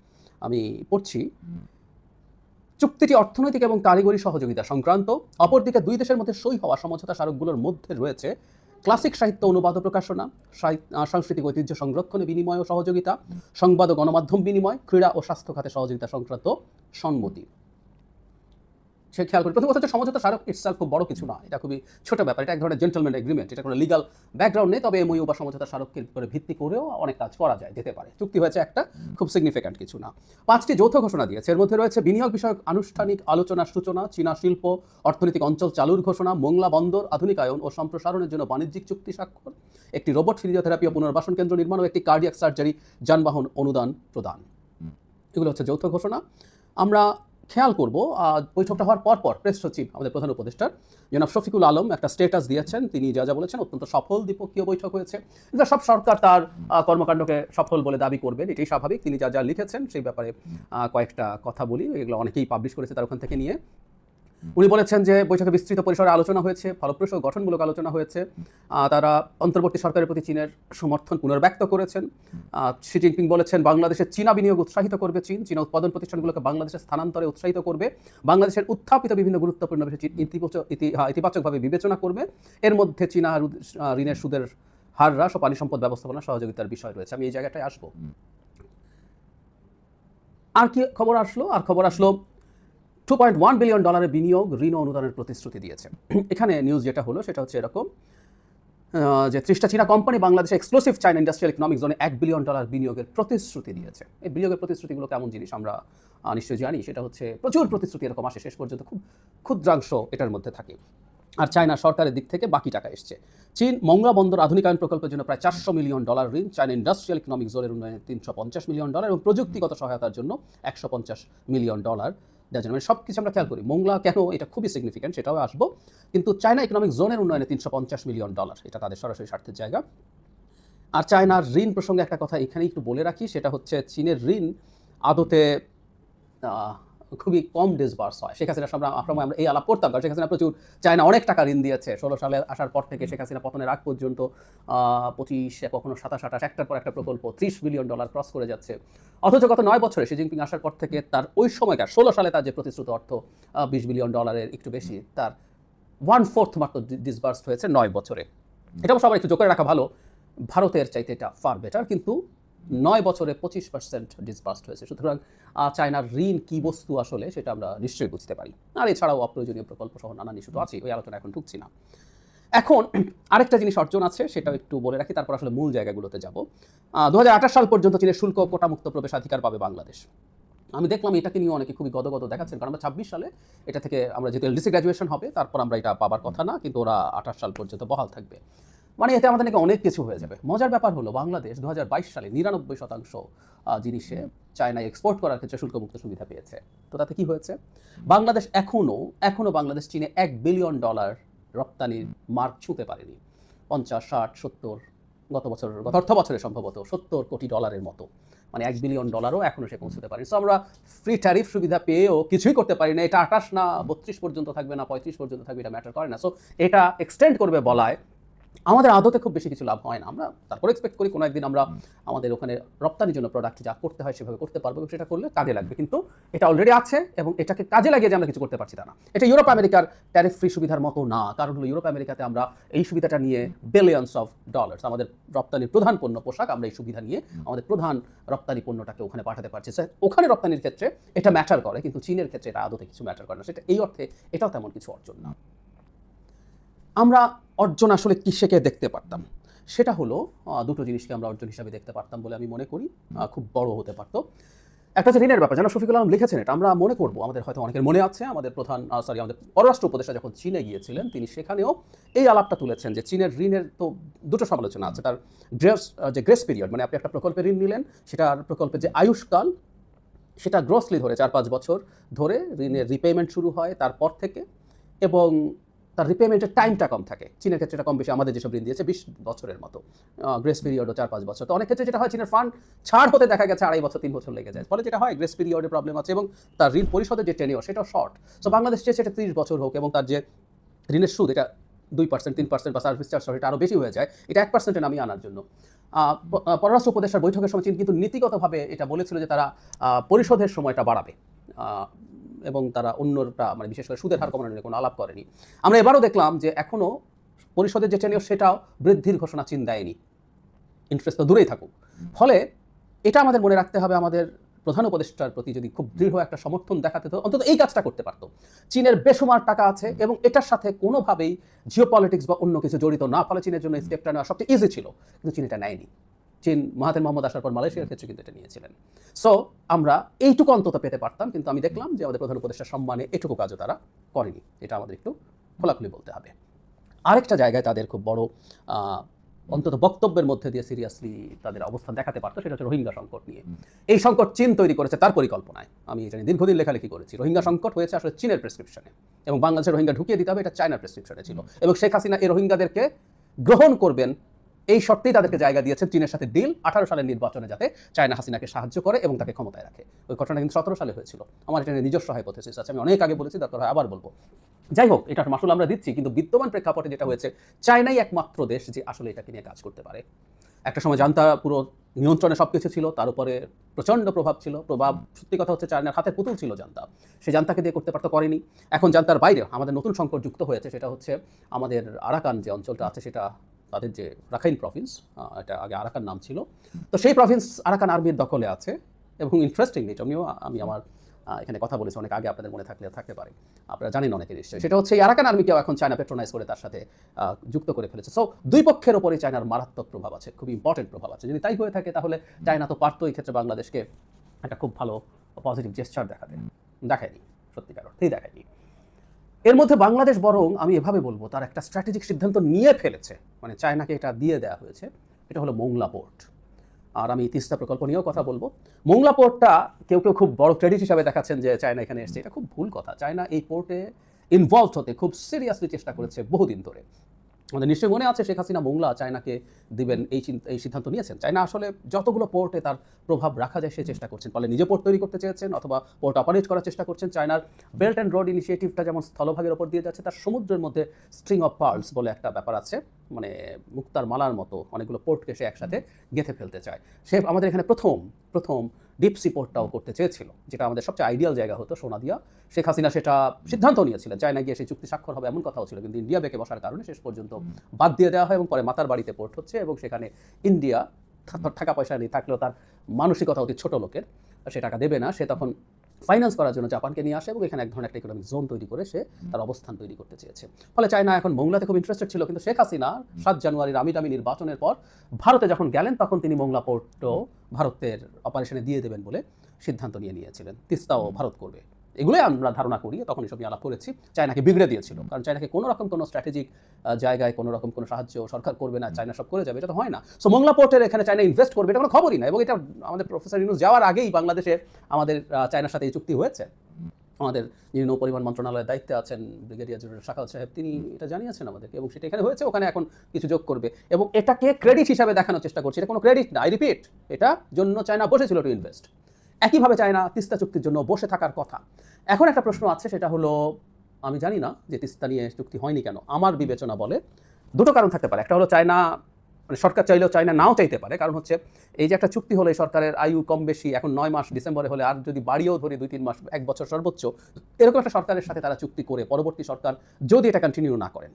[SPEAKER 12] আমি পড়ছি, চুক্তিটি অর্থনৈতিক এবং কারিগরি সহযোগিতা সংক্রান্ত। অপরদিকে দুই দেশের মধ্যে সই হওয়া সমঝোতা স্মারকগুলোর মধ্যে রয়েছে ক্লাসিক সাহিত্য অনুবাদ ও প্রকাশনা, সাংস্কৃতিক ঐতিহ্য সংরক্ষণে বিনিময় ও সহযোগিতা, সংবাদ ও গণমাধ্যম বিনিময়, ক্রীড়া ও স্বাস্থ্য খাতে সহযোগিতা সংক্রান্ত সম্মতি। সে খেয়াল করি, প্রথম কথা হচ্ছে সমঝোতা স্মারক ইটসেলফ খুব বড় কিছু না, এটা খুবই ছোট ব্যাপার, এটা এক ধরনের জেন্টলম্যান এগ্রিমেন্ট, এটা কোনো লিগাল ব্যাকগ্রাউন্ড নেই, তবে এমওইউ বা সমঝোতা স্মারকের উপরে ভিত্তি করেও অনেক কাজ করা যায়, যেতে পারে। চুক্তি হয়েছে একটা, খুব সিগনিফিক্যান্ট কিছু না। 5টি যৌথ ঘোষণা দিয়েছে, এর মধ্যে রয়েছে বিনিয়োগ বিষয়ক আনুষ্ঠানিক আলোচনার সূচনা, চীনা শিল্প অর্থনৈতিক অঞ্চল চালুর ঘোষণা, মোংলা বন্দর আধুনিকায়ন ও সম্প্রসারণের জন্য বাণিজ্যিক চুক্তি স্বাক্ষর, একটি রোবট ফিজিওথেরাপি ও পুনর্বাসন কেন্দ্র নির্মাণ ও একটি কার্ডিয়াক সার্জারি যানবাহন অনুদান প্রদান। এগুলো হচ্ছে যৌথ ঘোষণা। আমরা খেয়াল করব, বৈঠকটা হওয়ার পর প্রেস সচিব আমাদের প্রধান উপদেষ্টার জনাব শফিকুল আলম একটা স্ট্যাটাস দিয়েছেন, তিনি যা যা বলেছেন অত্যন্ত সফল দ্বিপক্ষীয় বৈঠক হয়েছে। সব সরকার তার কর্মকাণ্ডকে সফল বলে দাবি করবেন, এটাই স্বাভাবিক। তিনি যা যা লিখেছেন সেই ব্যাপারে কয়েকটা কথা বলি, এগুলো অনেকেই পাবলিশ করেছে তার ওখান থেকে নিয়ে। উনি বলেছেন যে বৈঠকে বিস্তৃত পরিসরে আলোচনা হয়েছে, ফলপ্রসূ গঠনমূলক আলোচনা হয়েছে। তারা অন্তর্বর্তী সরকারের প্রতি চীনের সমর্থন পুনর্ব্যক্ত করেছেন। শি জিনপিং বলেছেন বাংলাদেশের চীনা বিনিয়োগ উৎসাহিত করবে চীন, চীনা উৎপাদন প্রতিষ্ঠানগুলোকে বাংলাদেশের স্থানান্তরে উৎসাহিত করবে, বাংলাদেশের উত্থাপিত বিভিন্ন গুরুত্বপূর্ণ বিষয় ইতিবাচকভাবে বিবেচনা করবে। এর মধ্যে চীনা ঋণের সুদের হার হ্রাস ও পানি সম্পদ ব্যবস্থাপনা সহযোগিতার বিষয় রয়েছে। আমি এই জায়গাটায় আসবো। আর কি খবর আসলো? আর খবর আসলো $2.1 বিলিয়ন বিনিয়োগ, ঋণ ও অনুদানের প্রতিশ্রুতি দিয়েছে। এখানে নিউজ যেটা হলো সেটা হচ্ছে এরকম যে 30টা চীনা কোম্পানি বাংলাদেশে এক্সক্লুসিভ চাইনা ইন্ডাস্ট্রিয়াল ইকোনমিক জোনে $1 বিলিয়ন বিনিয়োগের প্রতিশ্রুতি দিয়েছে। এই বিনিয়োগের প্রতিশ্রুতিগুলো কেমন জিনিস আমরা নিশ্চয়ই জানি, সেটা হচ্ছে প্রচুর প্রতিশ্রুতি এরকম আসে, শেষ পর্যন্ত খুব ক্ষুদ্রাংশ এটার মধ্যে থাকে, আর চায়না সরকারের দিক থেকে বাকি টাকা এসছে। চীন মোংলা বন্দর আধুনিকায়ন প্রকল্পের জন্য প্রায় $400 মিলিয়ন ঋণ, চায়না ইন্ডাস্ট্রিয়াল ইকোনমিক জোনের উন্নয়নে $350 মিলিয়ন এবং প্রযুক্তিগত সহায়তার জন্য $150 মিলিয়ন দেওয়ার জন্য। মানে সব কিছু আমরা খেয়াল করি। মোংলা কেন, এটা খুবই সিগনিফিক্যান্ট, সেটাও আসবো। কিন্তু চায়না ইকোনমিক জোনের উন্নয়নে $350 মিলিয়ন, এটা তাদের সরাসরি স্বার্থের জায়গা। আর চায়নার ঋণ প্রসঙ্গে একটা কথা এখানে একটু বলে রাখি, সেটা হচ্ছে চীনের ঋণ আদতে খুবই কম ডিসবার্স হয়। শেখ হাসিনার সময় আমরা এই আলাপ করতাম, কারণ শেখ হাসিনা প্রচুর চায়না অনেক টাকা ঋণ দিয়েছে 16 সালে আসার পর থেকে শেখ হাসিনা পতনের আগ পর্যন্ত 25 কখনো 27 একটার পর একটা প্রকল্প $30 বিলিয়ন ক্রস করে যাচ্ছে। অথচ গত 9 বছরে শি জিনপিং আসার পর থেকে তার ওই সময়কার 16 সালে তার যে প্রতিশ্রুত অর্থ $20 বিলিয়ন একটু বেশি, তার 1/4 মাত্র ডিসবার্সড হয়েছে 9 বছরে। এটাও সবাই একটু যোগ করে রাখা ভালো, ভারতের চাইতে এটা ফার বেটার, কিন্তু 9 বছরে 25% ডিসবার্সড হয়েছে। সুতরাং চায়নার ঋণ কি বস্তু আসলে সেটা আমরা নিশ্চয়ই বুঝতে পারি। আর এছাড়াও অপ্রয়োজনীয় প্রকল্প সহ নানান ইস্যু তো আছে, ওই আলোচনা এখন ঢুকছি না। এখন আরেকটা জিনিস অর্জন আছে, সেটাও একটু বলে রাখি, তারপর আসলে মূল জায়গাগুলোতে যাব। 2028 সাল পর্যন্ত চীনের শুল্ক কোটামুক্ত প্রবেশাধিকার পাবে বাংলাদেশ। আমি দেখলাম এটাকে নিয়ে অনেকে খুবই গদগদ দেখাচ্ছেন, কারণ আমরা 26 সালে এটা থেকে আমরা যেহেতু এলডিসি গ্র্যাজুয়েশন হবে, তারপর আমরা এটা পাবার কথা না, কিন্তু ওরা 28 সাল পর্যন্ত বহাল থাকবে। মানে এতে আমাদের নাকি অনেক কিছু হয়ে যাবে। মজার ব্যাপার হলো বাংলাদেশ 2022 সালে 99% জিনিসে চায়নায় এক্সপোর্ট করার ক্ষেত্রে শুল্কমুক্ত সুবিধা পেয়েছে। তো তাতে কি হয়েছে, বাংলাদেশ এখনো বাংলাদেশ চীনে $1 বিলিয়ন রপ্তানির মার্ক ছুঁতে পারেনি। 50, 60, 70 গত অর্থ বছরে সম্ভবত $70 কোটি মতো, মানে $1 বিলিয়ন এখনো সে পৌঁছতে পারেনি। সো আমরা ফ্রি ট্যারিফ সুবিধা পেয়েও কিছুই করতে পারি না। এটা 28 না 32 পর্যন্ত থাকবে না 35 পর্যন্ত থাকবে, এটা ম্যাটার করে না। সো এটা এক্সটেন্ড করবে বলায় আমাদের আদতে খুব বেশি কিছু লাভ হয় না। আমরা তারপরে এক্সপেক্ট করি কোনো একদিন আমরা আমাদের ওখানে রপ্তানির জন্য প্রোডাক্ট যা করতে হয় সেভাবে করতে পারবো, সেটা করলে কাজে লাগবে। কিন্তু এটা অলরেডি আছে এবং এটাকে কাজে লাগিয়ে যে আমরা কিছু করতে পারছি তা না। এটা ইউরোপ আমেরিকার ট্যারিফ ফ্রি সুবিধার মতো না। কারণ হলো ইউরোপ আমেরিকাতে আমরা এই সুবিধাটা নিয়ে বিলিয়নস অফ ডলার্স, আমাদের রপ্তানির প্রধান পণ্য পোশাক, আমরা এই সুবিধা নিয়ে আমাদের প্রধান রপ্তানি পণ্যটাকে ওখানে পাঠাতে পারছি। স্যার ওখানে রপ্তানির ক্ষেত্রে এটা ম্যাটার করে, কিন্তু চীনের ক্ষেত্রে এটা আদতে কিছু ম্যাটার করে না। সেটা এই অর্থে এটাও তেমন কিছু অর্জন না। আমরা অর্জন আসলে কিসেকে দেখতে পারতাম, সেটা হলো দুটো জিনিসকে আমরা অর্জন হিসাবে দেখতে পারতাম বলে আমি মনে করি, খুব বড় হতে পারতো। একটা হচ্ছে ঋণের ব্যাপার, যেন শফিকুল আলম লিখেছেন, এটা আমরা মনে করবো, আমাদের হয়তো অনেকের মনে আছে, আমাদের আমাদের পররাষ্ট্র উপদেষ্টা যখন চীনে গিয়েছিলেন তিনি সেখানেও এই আলাপটা তুলেছেন যে চীনের ঋণের তো দুটো সমালোচনা আছে। তার গ্রেস পিরিয়ড, মানে আপনি একটা প্রকল্পে ঋণ নিলেন, সেটার প্রকল্পের যে আয়ুষ্কাল সেটা গ্রসলি ধরে 4-5 বছর ধরে ঋণের রিপেমেন্ট শুরু হয় তারপর থেকে, এবং তার রিপেমেন্টের টাইমটা কম থাকে। চীনের ক্ষেত্রে এটা কম বেশি, আমাদের যেসব ঋণ দিয়েছে 20 বছরের মতো, গ্রেস পিরিয়ডও 4-5 বছর। তো অনেক ক্ষেত্রে যেটা হয়, চীনের ফান্ড ছাড় হতে দেখা গেছে 2.5 বছর 3 বছর লেগে যায়। ফলে যেটা হয়, গ্রেস পিরিয়ডে প্রবলেম আছে এবং তার ঋণ পরিশোধের যে টেনিওর সেটাও শর্ট। সো বাংলাদেশ চেয়েছে এটা 30 বছর হোক, এবং তার যে ঋণের সুদ এটা 2%, 3% বা সার্ভিস চার্জ এটা আরও বেশি হয়ে যায়, এটা 1%-এ নামিয়ে আনার জন্য পররাষ্ট্র উপদেষ্টার বৈঠকের সময় চীন কিন্তু নীতিগতভাবে এটা বলেছিল যে তারা পরিশোধের সময়টা বাড়াবে, এবং তারা অন্যটা মানে বিশেষ করে সুদের হার কমানোর নিয়ে কোনো আলাপ করেনি। আমরা এবারও দেখলাম যে এখনও পরিশোধের যে টেনিওর সেটাও বৃদ্ধির ঘোষণা চীন দেয়নি, ইন্টারেস্ট তো দূরেই থাকুক। ফলে এটা আমাদের মনে রাখতে হবে, আমাদের প্রধান উপদেষ্টার প্রতি যদি খুব দৃঢ় একটা সমর্থন দেখাতে, তো অন্তত এই কাজটা করতে পারতো। চীনের বেসুমার টাকা আছে এবং এটার সাথে কোনোভাবেই জিওপলিটিক্স বা অন্য কিছু জড়িত না, ফলে চীনের জন্য স্টেপটা নেওয়া সবচেয়ে ইজি ছিল, কিন্তু চীন এটা নেয়নি। চীন মাহাতির মোহাম্মদ আসার পর মালয়েশিয়ার ক্ষেত্রে কিন্তু এটা নিয়েছিলেন। সো আমরা এইটুকু অন্তত পেতে পারতাম, কিন্তু আমি দেখলাম যে আমাদের প্রধান উপদেষ্টার সম্মানে এটুকু কাজও তারা করেনি। এটা আমাদের একটু খোলাখুলি বলতে হবে। আরেকটা জায়গায় তাদের খুব বড় অন্তত বক্তব্যের মধ্যে দিয়ে সিরিয়াসলি তাদের অবস্থান দেখাতে পারতো, সেটা হচ্ছে রোহিঙ্গা সংকট নিয়ে। এই সংকট চীন তৈরি করেছে তার পরিকল্পনায়। আমি এটা নিয়ে দীর্ঘদিন লেখালেখি করেছি। রোহিঙ্গা সংকট হয়েছে আসলে চীনের প্রেসক্রিপশনে, এবং বাংলাদেশের রোহিঙ্গা ঢুকিয়ে দিতে হবে এটা চায়নার প্রেসক্রিপশনে ছিল, এবং শেখ হাসিনা এই রোহিঙ্গাদেরকে গ্রহণ করবেন এই শর্তেই তাদেরকে জায়গা দিয়েছেন চীনের সাথে ডিল, 18 সালের নির্বাচনে যাতে চায়না হাসিনাকে সাহায্য করে এবং তাকে ক্ষমতায় রাখে। ওই ঘটনা কিন্তু 17 সালে হয়েছিল। আমার এটা নিজস্ব হাইপোথেসিস আছে, আমি অনেক আগে বলেছি, দরকার হয় আবার বলবো। যাই হোক, এটার মাসুল আমরা দিচ্ছি, কিন্তু বিদ্যমান প্রেক্ষাপটে যেটা হয়েছে, চায়নাই একমাত্র দেশ যে আসলে এটাকে নিয়ে কাজ করতে পারে। একটা সময় জান্তা পুরো নিয়ন্ত্রণে সবকিছু ছিল, তার উপরে প্রচণ্ড প্রভাব ছিল। সত্যি কথা হচ্ছে চায়নার হাতের পুতুল ছিল জান্তা, সে জান্তাকে দিয়ে করতে পারতো, করেনি। এখন জান্তার বাইরে আমাদের নতুন সংকট যুক্ত হয়েছে, সেটা হচ্ছে আমাদের আরাকান যে অঞ্চলটা আছে, সেটা তাদের যে রাখাইন প্রভিন্স, এটা আগে আরাকান নাম ছিল, তো সেই প্রভিন্স আরাকান আর্মির দখলে আছে। এবং ইন্টারেস্টিংলি এটা নিয়েও আমি আমার এখানে কথা বলেছি অনেক আগে, আপনাদের মনে থাকতে পারে, আপনারা জানেন অনেকে নিশ্চয়ই। সেটা হচ্ছে এই আরাকান আর্মিকেও এখন চায়না পেট্রোনাইজ করে তার সাথে যুক্ত করে ফেলেছে। সো দুই পক্ষের ওপরেই চায়নার মারাত্মক প্রভাব আছে, খুব ইম্পর্টেন্ট প্রভাব আছে। যদি তাই হয়ে থাকে তাহলে চায়না তো পারতো এই ক্ষেত্রে বাংলাদেশকে একটা খুব ভালো পজিটিভ জেস্চার দেখাতে, দেখায়নি, সত্যিকার অর্থেই দেখায়নি। এর মধ্যে বাংলাদেশ বরং আমি এভাবে বলবো তার একটা স্ট্র্যাটেজিক সিদ্ধান্ত নিয়ে ফেলেছে, মানে চায়নাকে এটা দিয়ে দেওয়া হয়েছে। এটা হলো মোংলা পোর্ট। আর আমি তিস্তা প্রকল্প নিয়েও কথা বলবো। মোংলা পোর্টটা কেউ খুব বড় ক্রেডিট হিসাবে দেখাচ্ছেন যে চায়না এখানে এসছে, এটা খুব ভুল কথা। চায়না এই পোর্টে ইনভলভ হতে খুব সিরিয়াসলি চেষ্টা করেছে বহুদিন ধরে। আমাদের নিশ্চয়ই মনে আছে শেখ হাসিনা মোংলা চায়নাকে দিবেন এই সিদ্ধান্ত নিয়েছেন। চায়না আসলে যতগুলো পোর্টে তার প্রভাব রাখা যায় সে চেষ্টা করছেন, ফলে নিজে পোর্ট তৈরি করতে চেয়েছেন অথবা পোর্ট অপারেট করার চেষ্টা করছেন। চায়নার বেল্ট অ্যান্ড রোড ইনিশিয়েটিভটা যেমন স্থলভাগের ওপর দিয়ে যাচ্ছে, তার সমুদ্রের মধ্যে স্ট্রিং অফ পার্লস বলে একটা ব্যাপার আছে, মানে মুক্তার মালার মতো অনেকগুলো পোর্টকে সে একসাথে গেঁথে ফেলতে চায়। সে আমাদের এখানে প্রথম ডিপ সি পোর্টটাও করতে চেয়েছিল, যেটা আমাদের সবচেয়ে আইডিয়াল জায়গা হতো সোনাদিয়া। শেখ হাসিনা সেটা সিদ্ধান্ত নিয়েছিলেন, চায়না গিয়ে সেই চুক্তি স্বাক্ষর হবে এমন কথাও ছিল, কিন্তু ইন্ডিয়া বেঁকে বসার কারণে শেষ পর্যন্ত বাদ দিয়ে দেওয়া হয় এবং পরে মাতার বাড়িতে পোর্ট হচ্ছে এবং সেখানে ইন্ডিয়া টাকা পয়সা নেই থাকলেও তার মানসিকতা অতি ছোট লোকের, সে টাকা দেবে না, সে তখন ফাইন্যান্স করার জন্য জাপানকে নিয়ে আসে এবং এখানে এক ধরনের একটা ইকোনমিক জোন তৈরি করে সে তার অবস্থান তৈরি করতে চেয়েছে। ফলে চায়না এখন মোংলাতে খুব ইন্টারেস্টেড ছিল, কিন্তু শেখ হাসিনা 7 জানুয়ারির আমিরামি নির্বাচনের পর ভারতে যখন গেলেন তখন তিনি মোংলা পোর্টও ভারতের অপারেশনে দিয়ে দেবেন বলে সিদ্ধান্ত নিয়েছিলেন। তিস্তাও ভারত করবে, এগুলোই আমরা ধারণা করি, তখন এসব নিয়ে আলাপ করেছি। চায়নাকে বিগড়ে দিয়েছিল, কারণ চায়নাকে কোনো রকম কোনো স্ট্র্যাটেজিক জায়গায় কোনো রকম কোনো সাহায্য সরকার করবে না, চায়না সব করে যাবে, এটা তো হয় না। সো মোংলা পোর্টের এখানে চায়না ইনভেস্ট করবে এটা কোনো খবরই না, এবং এটা আমাদের প্রফেসর ইউনূস যাওয়ার আগেই বাংলাদেশে আমাদের চায়নার সাথে এই চুক্তি হয়েছে। আমাদের যিনি নৌ পরিবহন মন্ত্রণালয়ের দায়িত্বে আছেন ব্রিগেডিয়ার জেনারেল শাকাল সাহেব, তিনি এটা জানিয়েছেন আমাদেরকে, এবং সেটা এখানে হয়েছে, ওখানে এখন কিছু যোগ করবে এবং এটাকে ক্রেডিট হিসাবে দেখানোর চেষ্টা করছে। এটা কোনো ক্রেডিট না, আই রিপিট, এটা জন্য চায়না বসেছিল টু ইনভেস্ট। একইভাবে চায়না তিস্তা চুক্তির জন্য বসে থাকার কথা। এখন একটা প্রশ্ন আছে, সেটা হলো আমি জানি না যে তিস্তা নিয়ে চুক্তি হয়নি কেন। আমার বিবেচনা বলে দুটো কারণ থাকতে পারে। একটা হলো চায়না, মানে সরকার চাইলেও চায়না নাও চাইতে পারে, কারণ হচ্ছে এই যে একটা চুক্তি হলে সরকারের আয়ু কম বেশি এখন 9 মাস, ডিসেম্বরে হলে আর যদি বাড়িয়েও ধরি 2-3 মাস, 1 বছর সর্বোচ্চ, এরকম একটা সরকারের সাথে তারা চুক্তি করে পরবর্তী সরকার যদি এটা কন্টিনিউ না করেন,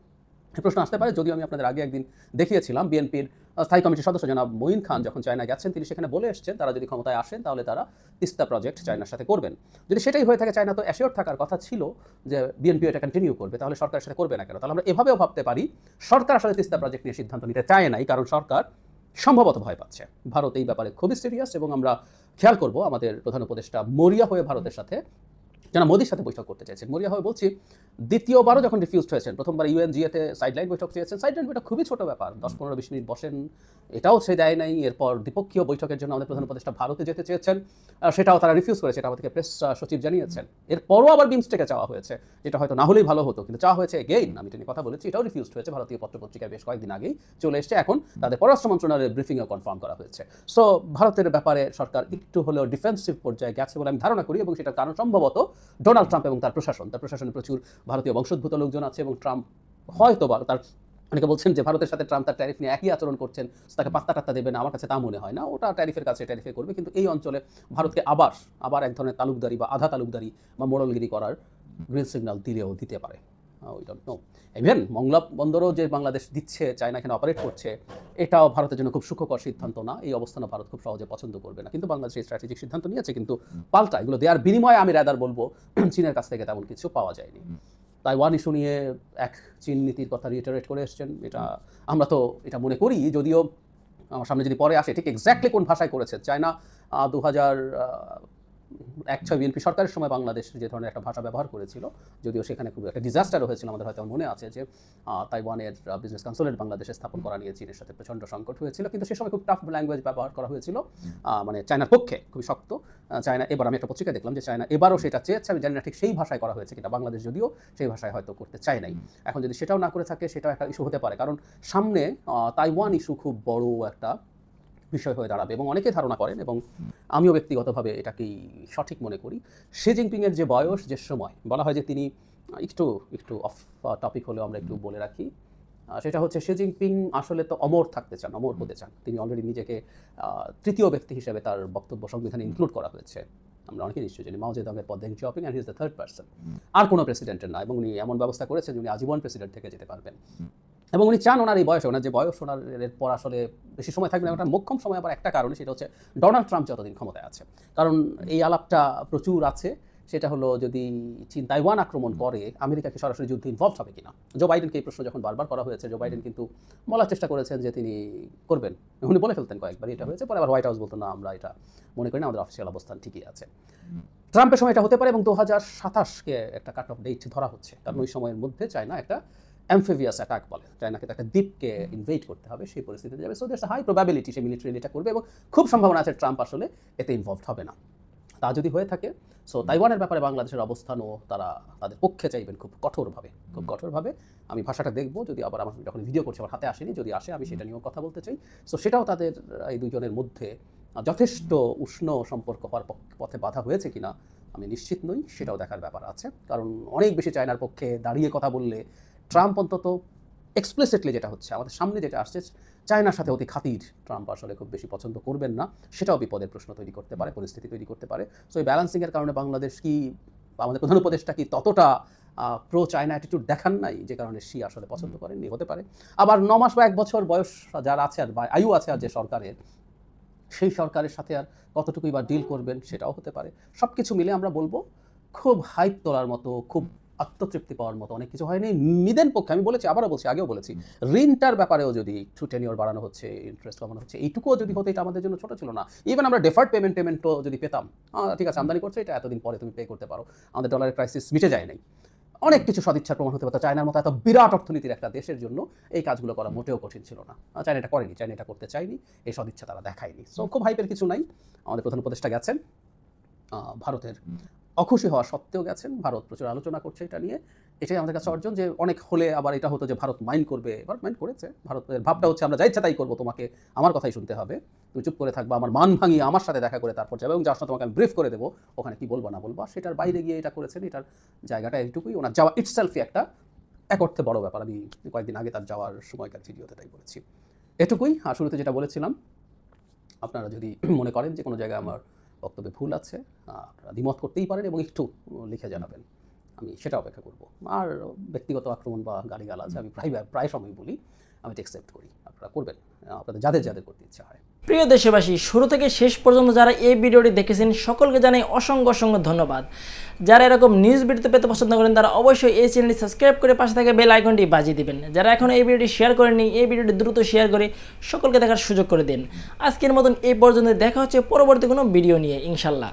[SPEAKER 12] প্রশ্ন আসতে পারে। যদিও আমি আপনাদের আগে একদিন দেখিয়েছিলাম বিএনপির স্থায়ী কমিটির সদস্য জনাব মঈন খান যখন চায়না গেছেন, তিনি সেখানে বলে এসেছেন তারা যদি ক্ষমতায় আসেন তাহলে তারা তিস্তা প্রজেক্ট চায়নার সাথে করবেন। যদি সেটাই হয়ে থাকে, চায়না তো অ্যাসিওর থাকার কথা ছিল যে বিএনপি এটা কন্টিনিউ করবে, তাহলে সরকারের সাথে করবে না কেন? তাহলে আমরা এভাবেও ভাবতে পারি সরকার আসলে তিস্তা প্রজেক্ট নিয়ে সিদ্ধান্ত নিতে চায় নাই, কারণ সরকার সম্ভবত ভয় পাচ্ছে। ভারত এই ব্যাপারে খুবই সিরিয়াস, এবং আমরা খেয়াল করব আমাদের প্রধান উপদেষ্টা মরিয়া হয়ে ভারতের সাথে যারা মোদির সাথে বৈঠক করতে চাইছেন, মরিয়া হয়ে বলছি, দ্বিতীয়বারও যখন রিফিউজড হয়েছেন, প্রথমবার ইউএনজিএতে সাইডলাইন বৈঠক চেয়েছেন, সাইডলাইন বৈঠক খুবই ছোট ব্যাপার, 10-15-20 মিনিট বসেন, এটাও সে দেয় নাই। এরপর দ্বিপক্ষীয় বৈঠকের জন্য আমাদের প্রধান উপদেষ্টা ভারতে যেতে চেয়েছেন, সেটাও তারা রিফিউজ করেছে, এটা আমাদেরকে প্রেস সচিব জানিয়েছেন। এরপরও আবার বিমস্টেকে চাওয়া হয়েছে, যেটা হয়তো না হলেই ভালো হতো, কিন্তু চাওয়া হয়েছে এগেইন, আমি এটা নিয়ে কথা বলেছি, এটাও রিফিউজড হয়েছে। ভারতীয় পত্রপত্রিকায় বেশ কয়েকদিন আগেই চলে এসছে, এখন তাদের পররাষ্ট্র মন্ত্রণালয়ের ব্রিফিংও কনফার্ম করা হয়েছে। সো ভারতের ব্যাপারে সরকার একটু হলেও ডিফেন্সিভ পর্যায়ে গেছে বলে আমি ধারণা করি, এবং সেটার কারণ সম্ভবত ডোনাল্ড ট্রাম্প এবং তার প্রশাসনে প্রচুর ভারতীয় বংশোদ্ভূত লোকজন আছে, এবং ট্রাম্প হয়তো বা তার অনেকে বলছেন যে ভারতের সাথে ট্রাম্প তার ট্যারিফ নিয়ে একই আচরণ করছেন, তাকে পাত্তা টাত্তা দেবে না। আমার কাছে তা মনে হয় না, ওটা ট্যারিফের কাছে ট্যারিফে করবে, কিন্তু এই অঞ্চলে ভারতকে আবার এক ধরনের তালুকদারি বা আধা তালুকদারি বা মোড়লগিরি করার গ্রিন সিগন্যাল দিলেও দিতে পারে। We don't know. Even Mongla বন্দরও যে বাংলাদেশ দিচ্ছে, চায়না এখানে অপারেট করছে, এটাও ভারতের জন্য খুব সুখকর সিদ্ধান্ত না। এই অবস্থানে ভারত খুব সহজে পছন্দ করবে না, কিন্তু বাংলাদেশ এই স্ট্র্যাটেজিক সিদ্ধান্ত নিয়েছে, কিন্তু পাল্টা এগুলো দেওয়ার বিনিময়ে আমি রাদার বলবো চীনের কাছ থেকে তেমন কিছু পাওয়া যায়নি। তাইওয়ান ইস্যু নিয়ে এক চীন নীতির কথা রিটারেট করে এসছেন, এটা আমরা তো এটা মনে করি, যদিও আমার সামনে যদি পরে আসে ঠিক এক্স্যাক্টলি কোন ভাষায় করেছে। চায়না 2001-06 বিএনপি সরকারের সময় বাংলাদেশ যে ধরনের একটা ভাষা ব্যবহার করেছিল, যদিও সেখানে খুব একটা ডিজাস্টার হয়েছিল, আমাদের হয়তো মনে আছে যে তাইওয়ানের বিজনেস কনসুলেট বাংলাদেশে স্থাপন করা নিয়ে চীনের সাথে প্রচণ্ড সংকট হয়েছিল, কিন্তু সে সময় খুব টাফ ল্যাঙ্গুয়েজ ব্যবহার করা হয়েছিল, মানে চায়নার পক্ষে খুবই শক্ত। চায়না এবার, আমি একটা পত্রিকা দেখলাম যে চায়না এবারও সেটা চেয়েছে, আমি জানি না ঠিক সেই ভাষায় করা হয়েছে কিনা, বাংলাদেশ যদিও সেই ভাষায় হয়তো করতে চায় নাই। এখন যদি সেটাও না করে থাকে, সেটাও একটা ইস্যু হতে পারে, কারণ সামনে তাইওয়ান ইস্যু খুব বড় একটা বিষয় হয়ে দাঁড়াবে, এবং অনেকে ধারণা করেন, এবং আমিও ব্যক্তিগতভাবে এটাকেই সঠিক মনে করি, শি জিনপিংয়ের যে বয়স, যে সময় বলা হয় যে তিনি একটু অফ টপিক হলেও আমরা একটু বলে রাখি, সেটা হচ্ছে শি জিনপিং আসলে তো অমর থাকতে চান, অমর হতে চান। তিনি অলরেডি নিজেকে তৃতীয় ব্যক্তি হিসেবে তার বক্তব্য সংবিধানে ইনক্লুড করা হয়েছে। আমরা অনেকে নিশ্চয়ই জানি মাও জেদংয়ের পর Deng Xiaoping, and he is the third person, আর কোনো প্রেসিডেন্টের না, এবং উনি এমন ব্যবস্থা করেছেন যে উনি আজীবন প্রেসিডেন্ট থেকে যেতে পারবেন, এবং উনি চান ওনার এই বয়সে, ওনার যে বয়স, ওনার এরপর আসলে বেশি সময় থাকবে না। ওটা মোক্ষম সময় আবার একটা কারণে, সেটা হচ্ছে ডোনাল্ড ট্রাম্প যতদিন ক্ষমতায় আছে, কারণ এই আলাপটা প্রচুর আছে, সেটা হলো যদি চীন তাইওয়ান আক্রমণ করে, আমেরিকাকে সরাসরি যুদ্ধে ইনভলভ হবে কিনা। জো বাইডেনকে এই প্রশ্ন যখন বারবার করা হয়েছে, জো বাইডেন কিন্তু বলার চেষ্টা করেছেন যে তিনি করবেন, উনি বলে ফেলতেন কয়েকবার এটা হয়েছে, পরে আবার হোয়াইট হাউস বলতো না, আমরা এটা মনে করি না, আমাদের অফিসিয়াল অবস্থান ঠিকই আছে। ট্রাম্পের সময় এটা হতে পারে, এবং 2027-কে একটা কাট অফ ডেট ধরা হচ্ছে, কারণ ওই সময়ের মধ্যে চায়না একটা অ্যামফিভিয়াস অ্যাটাক বলে, চায়নাকে একটা দ্বীপকে ইনভেড করতে হবে, সেই পরিস্থিতিতে যাবে। সো দ্যাটস হাই প্রবাবিলিটি সে মিলিটারি এটা করবে, এবং খুব সম্ভাবনা আছে ট্রাম্প আসলে এতে ইনভলভড হবে না। তা যদি হয়ে থাকে, সো তাইওয়ানের ব্যাপারে বাংলাদেশের অবস্থানও তারা তাদের পক্ষে চাইবেন খুব কঠোরভাবে। আমি ভাষাটা দেখব, যদি আবার আমার যখন ভিডিও করছি আমার হাতে আসেনি, যদি আসে আমি সেটা নিয়েও কথা বলতে চাই। সো সেটাও তাদের এই দুজনের মধ্যে যথেষ্ট উষ্ণ সম্পর্ক হওয়ার পথে বাধা হয়েছে কিনা আমি নিশ্চিত নই, সেটাও দেখার ব্যাপার আছে। কারণ অনেক বেশি চায়নার পক্ষে দাঁড়িয়ে কথা বললে ট্রাম্প অন্তত এক্সপ্লিসিটলি যেটা হচ্ছে আমাদের সামনে যেটা আসছে, চায়নার সাথে অতি খাতির ট্রাম্প আসলে খুব বেশি পছন্দ করবেন না, সেটাও বিপদের প্রশ্ন তৈরি করতে পারে, পরিস্থিতি তৈরি করতে পারে। সো এই ব্যালেন্সিংয়ের কারণে বাংলাদেশ কি, আমাদের প্রধান উপদেষ্টা কি ততটা প্রো চায়না অ্যাটিটিউড দেখান নাই, যে কারণে সি আসলে পছন্দ করেননি, হতে পারে। আবার 9 মাস বা 1 বছর বয়স যার আছে আর বা আয়ু আছে আর যে সরকারের, সেই সরকারের সাথে আর কতটুকুই বা ডিল করবেন সেটাও হতে পারে। সব কিছু মিলে আমরা বলবো খুব হাইপ তোলার মতো, খুব আত্মতৃপ্তি পাওয়ার মতো অনেক কিছু হয়নি। নিদেন পক্ষে আমি বলেছি, আবারও বলছি, আগেও বলেছি, ঋণটার ব্যাপারেও যদি একটু টেনিওর বাড়ানো হচ্ছে, ইন্টারেস্ট কমানো হচ্ছে, এইটুকুও যদি হতো, এটা আমাদের জন্য ছোট ছিল না। ইভেন আমরা ডেফার্ড পেমেন্টও যদি পেতাম, ঠিক আছে আমদানি করছে, এটা এতদিন পরে তুমি পে করতে পারো, আমাদের ডলারের ক্রাইসিস মিটে যায় নাই, অনেক কিছু সদিচ্ছার প্রমাণ হতে পারতো। চায়নার মতো এত বিরাট অর্থনীতির একটা দেশের জন্য এই কাজগুলো করা মোটেও কঠিন ছিল না। চায়না এটা করেনি, চায়না এটা করতে চায়নি, এই সদিচ্ছা তারা দেখায়নি। সো খুব হাইপের কিছু নাই। আমাদের প্রধান উপদেষ্টা গেছেন, ভারতের অখুশি হওয়া সত্ত্বেও গেছেন, ভারত প্রচুর আলোচনা করছে এটা নিয়ে, এটাই আমাদের কাছে অর্জন। যে অনেক হলে আবার এটা হতো যে ভারত মাইন্ড করবে, ভারত মাইন্ড করেছে। ভারতের ভাবটা হচ্ছে আমরা যা ইচ্ছা তাই করবো, তোমাকে আমার কথাই শুনতে হবে, তুমি চুপ করে থাকবা, আমার মান ভাঙিয়ে আমার সাথে দেখা করে তারপর যাবে, এবং যার সাথে তোমাকে আমি ব্রিফ করে দেবো, ওখানে কি বলবো না বলবা, সেটার বাইরে গিয়ে এটা করেছেন। এটার জায়গাটা এইটুকুই, ওনার যাওয়া ইটসেলফই একটা এক অর্থে বড় ব্যাপার। আমি কয়েকদিন আগে তার যাওয়ার সময়কার ভিডিওতে তাই বলেছি। এটুকুই। আর শুরুতে যেটা বলেছিলাম, আপনারা যদি মনে করেন যে কোনো জায়গায় আমার বক্তব্যে ভুল আছে, আপনারা দ্বিমত করতেই পারেন এবং একটু লিখে জানাবেন, আমি সেটা অপেক্ষা করব। আর ব্যক্তিগত আক্রমণ বা গালিগালাজ আমি প্রায় সময় বলি, আমি অ্যাকসেপ্ট করি, আপনারা করবেন আপনাদের যাদের করতে ইচ্ছা হয়।
[SPEAKER 10] প্রিয় দেশবাসী, শুরু থেকে শেষ পর্যন্ত যারা এই ভিডিওটি দেখেছেন সকলকে জানাই অসংখ্য ধন্যবাদ। যারা এরকম নিউজ ভিডিও পেতে পছন্দ করেন তারা অবশ্যই এই চ্যানেলটি সাবস্ক্রাইব করে পাশে থাকা বেল আইকনটি বাজিয়ে দিবেন। যারা এখন এই ভিডিওটি শেয়ার করেননি, এই ভিডিওটি দ্রুত শেয়ার করে সকলকে দেখার সুযোগ করে দিন। আজকের মতন এই পর্যন্ত, দেখা হচ্ছে পরবর্তী কোনো ভিডিও নিয়ে ইনশাল্লাহ।